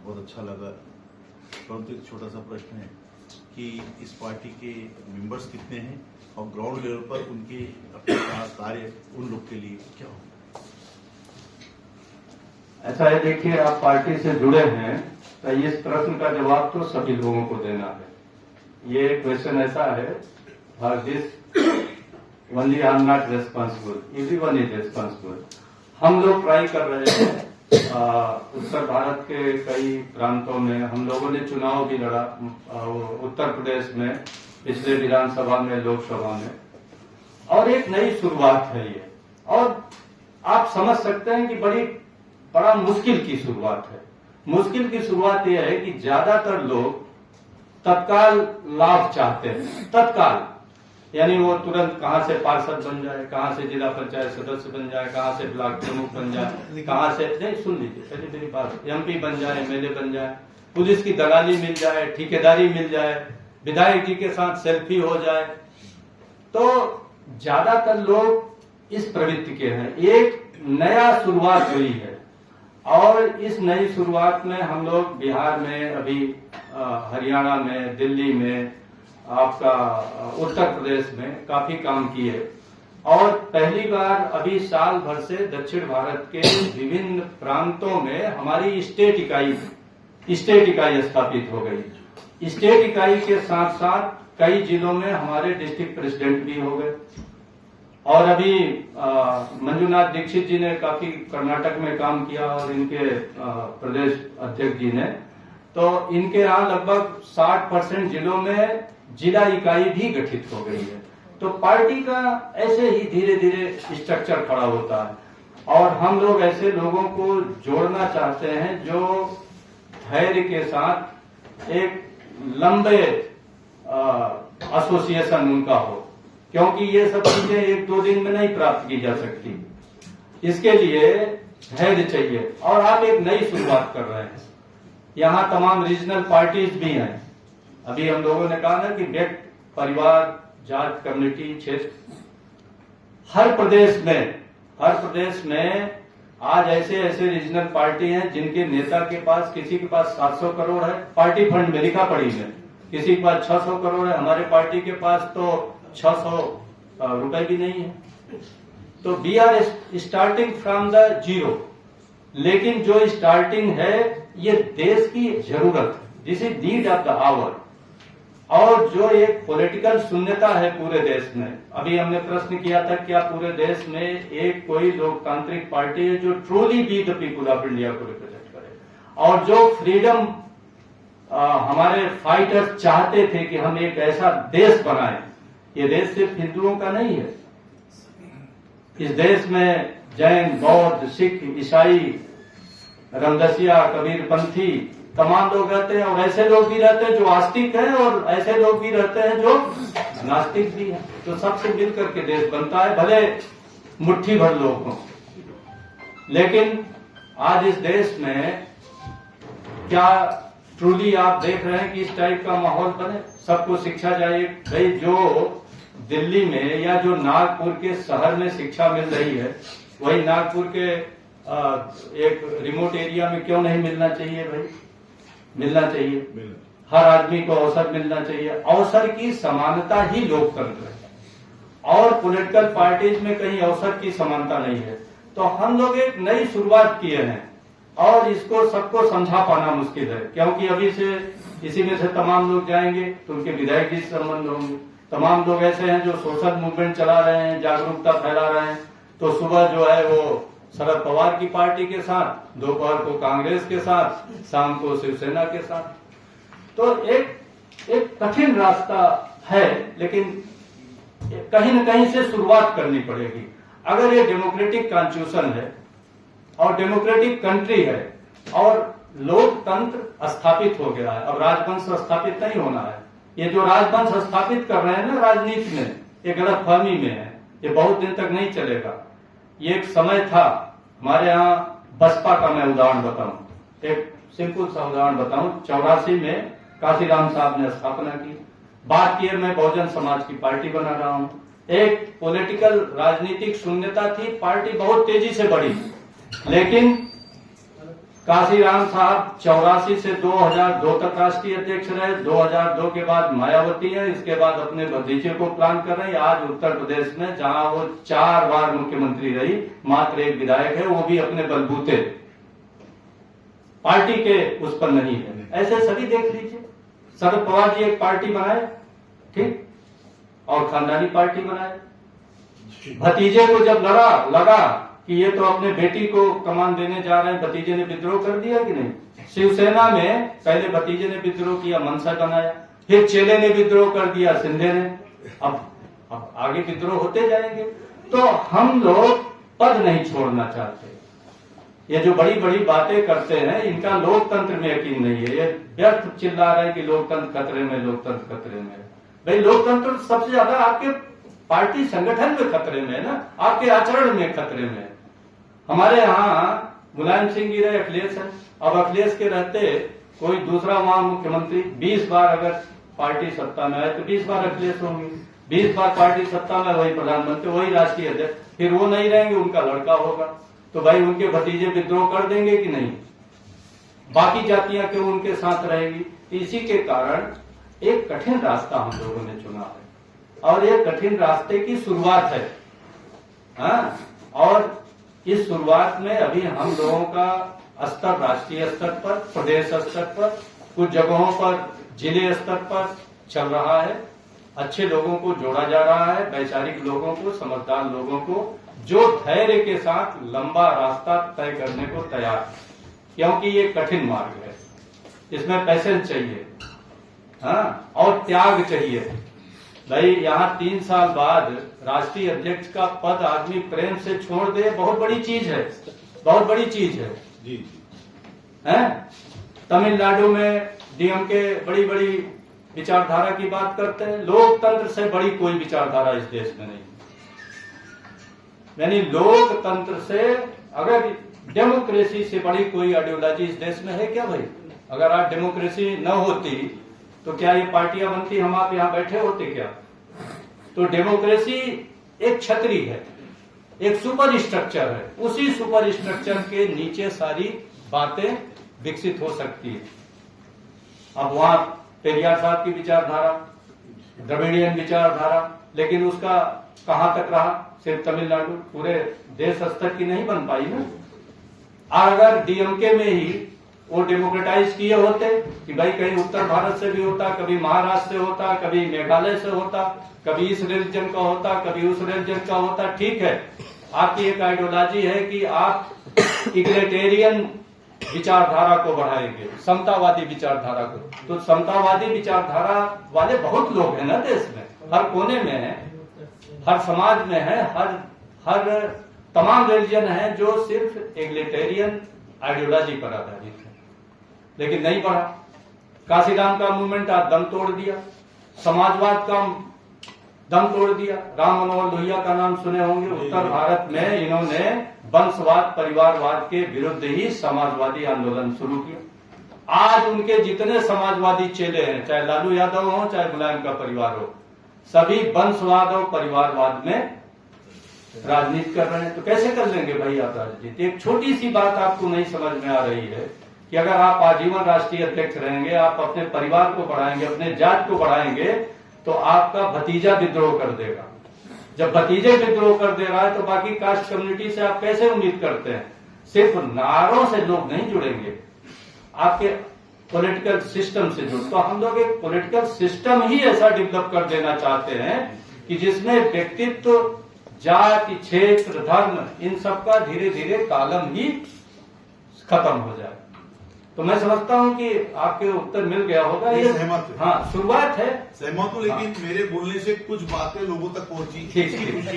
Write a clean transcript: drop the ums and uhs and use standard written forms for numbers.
बहुत अच्छा लगा। परंतु एक छोटा सा प्रश्न है कि इस पार्टी के मेंबर्स कितने हैं और ग्राउंड लेवल पर उनके अपने कार्य उन लोग के लिए क्या हो? ऐसा है, देखिए, आप पार्टी से जुड़े हैं तो इस प्रश्न का जवाब तो सभी लोगों को देना है। ये क्वेश्चन ऐसा है, this only I am not responsible, everyone is responsible. हम लोग ट्राई कर रहे हैं, उत्तर भारत के कई प्रांतों में हम लोगों ने चुनाव भी लड़ा, उत्तर प्रदेश में पिछले विधानसभा में, लोकसभा में, और एक नई शुरुआत है ये। और आप समझ सकते हैं कि बड़ा मुश्किल की शुरुआत है। मुश्किल की शुरुआत यह है कि ज्यादातर लोग तत्काल लाभ चाहते हैं, तत्काल, यानी वो तुरंत कहां से पार्षद बन जाए, कहां से जिला पंचायत सदस्य बन जाए, कहां से ब्लॉक प्रमुख बन जाए, कहां से, नहीं सुन लीजिए पहले मेरी बात, एमपी बन जाए, एमएलए बन जाए, पुलिस की दलाली मिल जाए, ठेकेदारी मिल जाए, विधायक जी के साथ सेल्फी हो जाए। तो ज्यादातर लोग इस प्रवृत्ति के हैं। एक नया शुरुआत हुई है और इस नई शुरुआत में हम लोग बिहार में, अभी हरियाणा में, दिल्ली में, आपका उत्तर प्रदेश में काफी काम किए। और पहली बार अभी साल भर से दक्षिण भारत के विभिन्न प्रांतों में हमारी स्टेट इकाई स्थापित हो गई। स्टेट इकाई के साथ साथ कई जिलों में हमारे डिस्ट्रिक्ट प्रेसिडेंट भी हो गए। और अभी मंजुनाथ दीक्षित जी ने काफी कर्नाटक में काम किया और इनके प्रदेश अध्यक्ष जी ने, तो इनके यहाँ लगभग 60% जिलों में जिला इकाई भी गठित हो गई है। तो पार्टी का ऐसे ही धीरे धीरे स्ट्रक्चर खड़ा होता है और हम लोग ऐसे लोगों को जोड़ना चाहते हैं जो धैर्य के साथ एक लंबे एसोसिएशन उनका हो, क्योंकि ये सब चीजें एक दो दिन में नहीं प्राप्त की जा सकती। इसके लिए धैर्य चाहिए। और आप एक नई शुरुआत कर रहे हैं, यहाँ तमाम रीजनल पार्टीज भी हैं। अभी हम लोगों ने कहा ना कि व्यक्ति, परिवार, जात, कम्युनिटी, क्षेत्र, हर प्रदेश में आज ऐसे रीजनल पार्टी हैं जिनके नेता के पास, किसी के पास 700 करोड़ है पार्टी फंड में लिखा पड़ी में, किसी के पास 600 करोड़ है। हमारे पार्टी के पास तो 600 रुपए भी नहीं है। तो we are starting from the zero. लेकिन जो स्टार्टिंग है ये देश की जरूरत है, this is need of the hour. और जो एक पॉलिटिकल शून्यता है पूरे देश में, अभी हमने प्रश्न किया था क्या पूरे देश में एक कोई लोकतांत्रिक पार्टी है जो truly be the people of India को रिप्रेजेंट करे, और जो फ्रीडम हमारे फाइटर्स चाहते थे कि हम एक ऐसा देश बनाएं। ये देश सिर्फ हिंदुओं का नहीं है, इस देश में जैन, बौद्ध, सिख, ईसाई, रामदसिया, कबीरपंथी तमाम लोग रहते हैं। और ऐसे लोग भी रहते हैं जो आस्तिक हैं और ऐसे लोग भी रहते हैं जो नास्तिक भी हैं। तो सबसे मिलकर के देश बनता है, भले मुट्ठी भर लोग हों। लेकिन आज इस देश में क्या ट्रूली आप देख रहे हैं कि इस टाइप का माहौल बने? सबको शिक्षा चाहिए। भाई जो दिल्ली में या जो नागपुर के शहर में शिक्षा मिल रही है, वही नागपुर के एक रिमोट एरिया में क्यों नहीं मिलना चाहिए? भाई मिलना चाहिए, हर आदमी को अवसर मिलना चाहिए। अवसर की समानता ही लोकतंत्र है और पॉलिटिकल पार्टीज में कहीं अवसर की समानता नहीं है। तो हम लोग एक नई शुरुआत किए हैं और इसको सबको समझा पाना मुश्किल है, क्योंकि अभी से इसी में से तमाम लोग जाएंगे तो उनके विधायक जी से संबंध होंगे। तमाम लोग ऐसे हैं जो सोशल मूवमेंट चला रहे हैं, जागरूकता फैला रहे हैं। तो सुबह जो है वो शरद पवार की पार्टी के साथ, दोपहर को कांग्रेस के साथ, शाम को शिवसेना के साथ। तो एक कठिन रास्ता है, लेकिन कहीं न कहीं से शुरुआत करनी पड़ेगी। अगर ये डेमोक्रेटिक कॉन्स्टिट्यूशन है और डेमोक्रेटिक कंट्री है और लोकतंत्र स्थापित हो गया है, अब राजवंश स्थापित नहीं होना है। ये जो राजवंश स्थापित कर रहे हैं ना राजनीति में, ये गलतफहमी में है, ये बहुत दिन तक नहीं चलेगा। ये एक समय था हमारे यहाँ, बसपा का मैं उदाहरण बताऊं, एक सिंपल सा उदाहरण बताऊं। 84 में काशीराम साहब ने स्थापना की, बात की मैं बहुजन समाज की पार्टी बना रहा हूं। एक पॉलिटिकल राजनीतिक शून्यता थी, पार्टी बहुत तेजी से बढ़ी, लेकिन काशीराम साहब 84 से 2002 तक राष्ट्रीय अध्यक्ष रहे। 2002 के बाद मायावती है, इसके बाद अपने भतीजे को प्लान कर रहे हैं। आज उत्तर प्रदेश में जहां वो 4 बार मुख्यमंत्री रही, मात्र एक विधायक है, वो भी अपने बलबूते, पार्टी के उस पर नहीं है। ऐसे सभी देख लीजिए। शरद पवार जी एक पार्टी बनाए, ठीक, और खानदानी पार्टी बनाए। भतीजे को जब लगा कि ये तो अपने बेटी को कमान देने जा रहे हैं, भतीजे ने विद्रोह कर दिया कि नहीं। शिवसेना में पहले भतीजे ने विद्रोह किया, मनसा बनाया, फिर चेले ने विद्रोह कर दिया, शिंदे ने। अब आगे विद्रोह होते जाएंगे। तो हम लोग पद नहीं छोड़ना चाहते। ये जो बड़ी बड़ी बातें करते हैं, इनका लोकतंत्र में यकीन नहीं है। ये व्यर्थ चिल्ला रहे हैं कि लोकतंत्र खतरे में, लोकतंत्र खतरे में। भाई लोकतंत्र सबसे ज्यादा आपके पार्टी संगठन में खतरे में है ना, आपके आचरण में खतरे में। हमारे यहाँ मुलायम सिंह जी रहे, अखिलेश है। अब अखिलेश के रहते कोई दूसरा वहां मुख्यमंत्री, 20 बार अगर पार्टी सत्ता में आए तो 20 बार अखिलेश होंगे, 20 बार पार्टी सत्ता में, वही प्रधानमंत्री, वही राष्ट्रीय अध्यक्ष। फिर वो नहीं रहेंगे, उनका लड़का होगा, तो भाई उनके भतीजे विद्रोह कर देंगे कि नहीं। बाकी जातियां क्यों उनके साथ रहेगी। इसी के कारण एक कठिन रास्ता हम लोगों ने चुना है, और ये कठिन रास्ते की शुरुआत है। हाँ? और इस शुरुआत में अभी हम लोगों का स्तर राष्ट्रीय स्तर पर, प्रदेश स्तर पर, कुछ जगहों पर जिले स्तर पर चल रहा है। अच्छे लोगों को जोड़ा जा रहा है, वैचारिक लोगों को, समझदार लोगों को, जो धैर्य के साथ लंबा रास्ता तय करने को तैयार है। क्योंकि ये कठिन मार्ग है, इसमें पैसेंस चाहिए, हाँ, और त्याग चाहिए। भाई यहाँ 3 साल बाद राष्ट्रीय अध्यक्ष का पद आदमी प्रेम से छोड़ दे, बहुत बड़ी चीज है, बहुत बड़ी चीज है। जी हैं? तमिलनाडु में डीएमके बड़ी बड़ी विचारधारा की बात करते हैं। लोकतंत्र से बड़ी कोई विचारधारा इस देश में नहीं। यानी लोकतंत्र से, अगर डेमोक्रेसी से बड़ी कोई आइडियोलॉजी इस देश में है क्या भाई? अगर आज डेमोक्रेसी न होती तो क्या ये पार्टियां बनती, हम आप यहां बैठे होते क्या? तो डेमोक्रेसी एक छतरी है, एक सुपर स्ट्रक्चर है। उसी सुपर स्ट्रक्चर के नीचे सारी बातें विकसित हो सकती है। अब वहां पेरियार साहब की विचारधारा, द्रविड़ियन विचारधारा, लेकिन उसका कहां तक रहा? सिर्फ तमिलनाडु, पूरे देश स्तर की नहीं बन पाई ना। और अगर डीएमके में ही वो डेमोक्रेटाइज किए होते कि भाई कहीं उत्तर भारत से भी होता, कभी महाराष्ट्र से होता, कभी मेघालय से होता, कभी इस रिलीजन का होता, कभी उस रिलीजन का होता, ठीक है। आपकी एक आइडियोलॉजी है कि आप इग्लिटेरियन विचारधारा को बढ़ाएंगे, समतावादी विचारधारा को। तो समतावादी विचारधारा वाले बहुत लोग हैं ना देश में, हर कोने में है, हर समाज में है, हर तमाम रिलीजन है जो सिर्फ एग्लिटेरियन आइडियोलॉजी पर आधारित है, लेकिन नहीं बढ़ा। काशीराम का मूवमेंट आज दम तोड़ दिया, समाजवाद का दम तोड़ दिया। राम मनोहर लोहिया का नाम सुने होंगे। उत्तर भारत में इन्होंने वंशवाद, परिवारवाद के विरुद्ध ही समाजवादी आंदोलन शुरू किया। आज उनके जितने समाजवादी चेले हैं, चाहे लालू यादव हो, चाहे मुलायम का परिवार हो, सभी वंशवाद और परिवारवाद में राजनीति कर रहे हैं। तो कैसे कर लेंगे भाई आप राजनीति? एक छोटी सी बात आपको नहीं समझ में आ रही है कि अगर आप आजीवन राष्ट्रीय अध्यक्ष रहेंगे, आप अपने परिवार को बढ़ाएंगे, अपने जात को बढ़ाएंगे, तो आपका भतीजा विद्रोह कर देगा। जब भतीजे विद्रोह कर दे रहा है तो बाकी कास्ट कम्युनिटी से आप कैसे उम्मीद करते हैं? सिर्फ नारों से लोग नहीं जुड़ेंगे, आपके पॉलिटिकल सिस्टम से जुड़। तो हम लोग एक पॉलिटिकल सिस्टम ही ऐसा डेवलप कर देना चाहते हैं कि जिसमें व्यक्तित्व, जाति, क्षेत्र, धर्म, इन सब का धीरे धीरे कालम ही खत्म हो जाए। तो मैं समझता हूं कि आपके उत्तर मिल गया होगा। ये सहमत है। हाँ, शुरुआत है। सहमत हूँ, लेकिन मेरे बोलने से कुछ बातें लोगों तक पहुंची। ठीक।